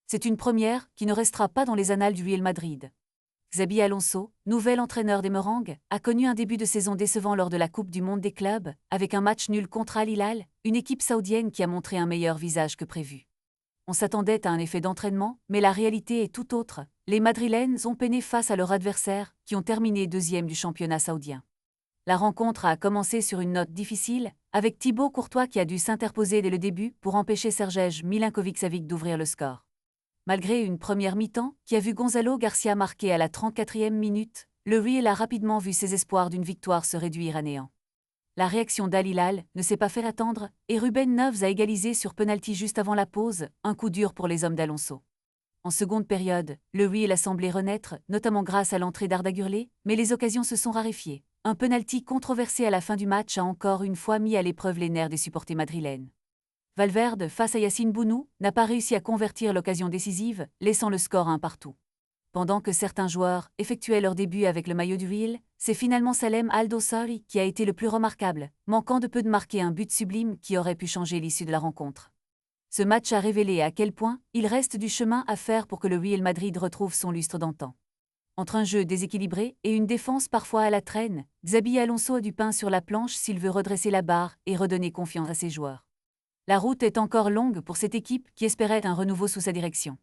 C'est une première qui ne restera pas dans les annales du Real Madrid. Xabi Alonso, nouvel entraîneur des Merengues, a connu un début de saison décevant lors de la Coupe du Monde des clubs, avec un match nul contre Al Hilal, une équipe saoudienne qui a montré un meilleur visage que prévu. On s'attendait à un effet d'entraînement, mais la réalité est tout autre. Les Madrilènes ont peiné face à leurs adversaires, qui ont terminé deuxième du championnat saoudien. La rencontre a commencé sur une note difficile, avec Thibaut Courtois qui a dû s'interposer dès le début pour empêcher Sergej Milinkovic-Savic d'ouvrir le score. Malgré une première mi-temps qui a vu Gonzalo Garcia marquer à la 34e minute, le Real a rapidement vu ses espoirs d'une victoire se réduire à néant. La réaction d'Al Hilal ne s'est pas fait attendre et Ruben Neves a égalisé sur penalty juste avant la pause, un coup dur pour les hommes d'Alonso. En seconde période, le Real a semblé renaître, notamment grâce à l'entrée d'Arda Güler, mais les occasions se sont raréfiées. Un penalty controversé à la fin du match a encore une fois mis à l'épreuve les nerfs des supporters madrilènes. Valverde, face à Yacine Bounou, n'a pas réussi à convertir l'occasion décisive, laissant le score 1-1. Pendant que certains joueurs effectuaient leur début avec le maillot du Real, c'est finalement Salem Al-Dossari qui a été le plus remarquable, manquant de peu de marquer un but sublime qui aurait pu changer l'issue de la rencontre. Ce match a révélé à quel point il reste du chemin à faire pour que le Real Madrid retrouve son lustre d'antan. Entre un jeu déséquilibré et une défense parfois à la traîne, Xabi Alonso a du pain sur la planche s'il veut redresser la barre et redonner confiance à ses joueurs. La route est encore longue pour cette équipe qui espérait un renouveau sous sa direction.